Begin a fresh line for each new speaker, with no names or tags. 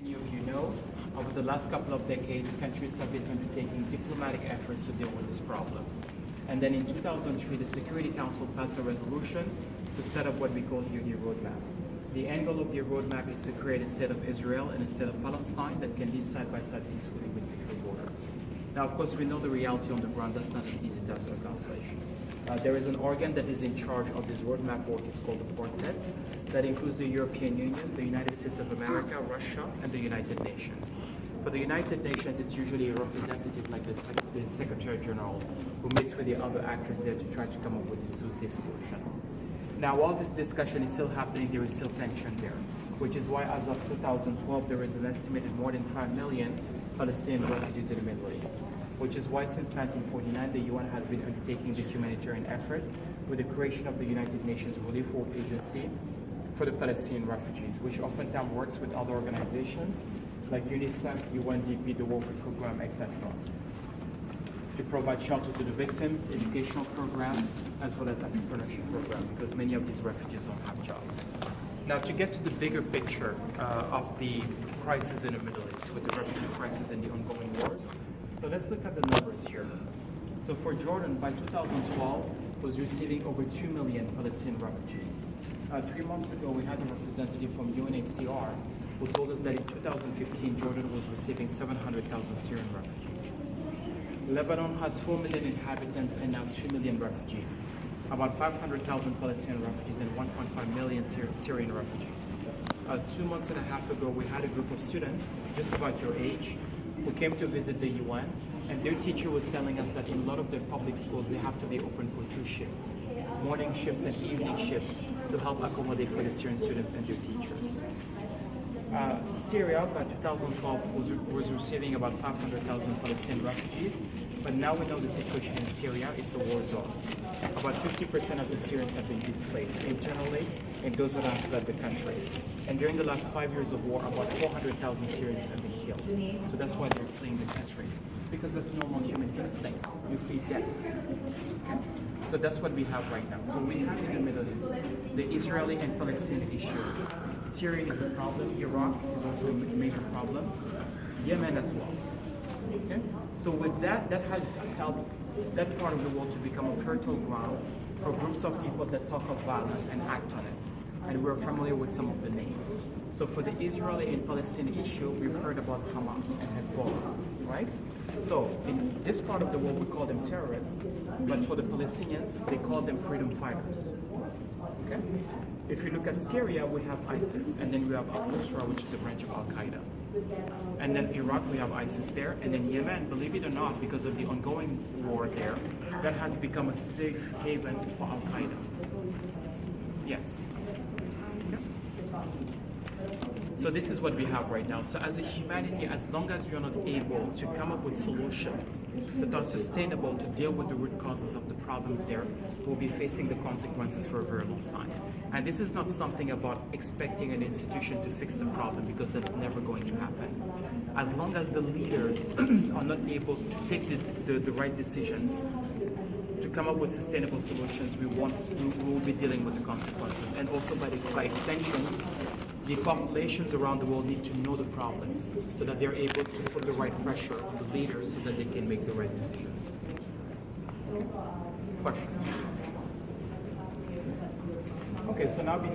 many of you know, over the last couple of decades, countries have been undertaking diplomatic efforts to deal with this problem. And then in 2003, the Security Council passed a resolution to set up what we call here the roadmap. The end goal of the roadmap is to create a state of Israel and a state of Palestine that can live side by side peacefully with secure borders. Now, of course, we know the reality on the ground. That's not an easy task to accomplish. There is an organ that is in charge of this roadmap work. It's called the Quartet. That includes the European Union, the United States of America, Russia, and the United Nations. For the United Nations, it's usually a representative like the Secretary General who meets with the other actors there to try to come up with this two-state solution. Now, while this discussion is still happening, there is still tension there, which is why as of 2012, there is an estimated more than 5 million Palestinian refugees in the Middle East, which is why since 1949, the UN has been undertaking the humanitarian effort with the creation of the United Nations Relief Work Agency for the Palestinian refugees, which oftentimes works with other organizations like UNICEF, UNDP, the World Food Program, etc., to provide shelter to the victims, educational programs, as well as entrepreneurship programs, because many of these refugees don't have jobs. Now, to get to the bigger picture of the crisis in the Middle East, with the refugee crisis and the ongoing wars, so let's look at the numbers here. So for Jordan, by 2012, was receiving over 2 million Palestinian refugees. 3 months ago, we had a representative from UNHCR who told us that in 2015, Jordan was receiving 700,000 Syrian refugees. Lebanon has 4 million inhabitants and now 2 million refugees. About 500,000 Palestinian refugees and 1.5 million Syrian refugees. 2 months and a half ago, we had a group of students, just about your age, who came to visit the UN, and their teacher was telling us that in a lot of their public schools, they have to be open for 2 shifts, morning shifts and evening shifts, to help accommodate for the Syrian students and their teachers. Syria, by 2012, was receiving about 500,000 Palestinian refugees, but now we know the situation in Syria is a war zone. About 50% of the Syrians have been displaced internally, and those that have fled the country. And during the last 5 years of war, about 400,000 Syrians have been killed. So that's why they're fleeing the country, because that's normal human instinct. You flee death. Okay? So that's what we have right now. So we have in the Middle East the Israeli and Palestinian issue. Syria is a problem. Iraq is also a major problem. Yemen as well. Okay? So with that, that has helped that part of the world to become a fertile ground for groups of people that talk of violence and act on it. And we're familiar with some of the names. So for the Israeli and Palestinian issue, we've heard about Hamas and Hezbollah, right? So in this part of the world, we call them terrorists, but for the Palestinians, they call them freedom fighters. Okay? If you look at Syria, we have ISIS, and then we have Al-Nusra, which is a branch of Al-Qaeda. And then Iraq, we have ISIS there. And then Yemen, believe it or not, because of the ongoing war there, that has become a safe haven for Al-Qaeda. Yes. So this is what we have right now. So as a humanity, as long as we are not able to come up with solutions that are sustainable to deal with the root causes of the problems there, we'll be facing the consequences for a very long time. And this is not something about expecting an institution to fix the problem, because that's never going to happen. As long as the leaders are not able to take the right decisions to come up with sustainable solutions, we will be dealing with the consequences. And also by extension, the populations around the world need to know the problems so that they're able to put the right pressure on the leaders so that they can make the right decisions. Questions? Okay, so now we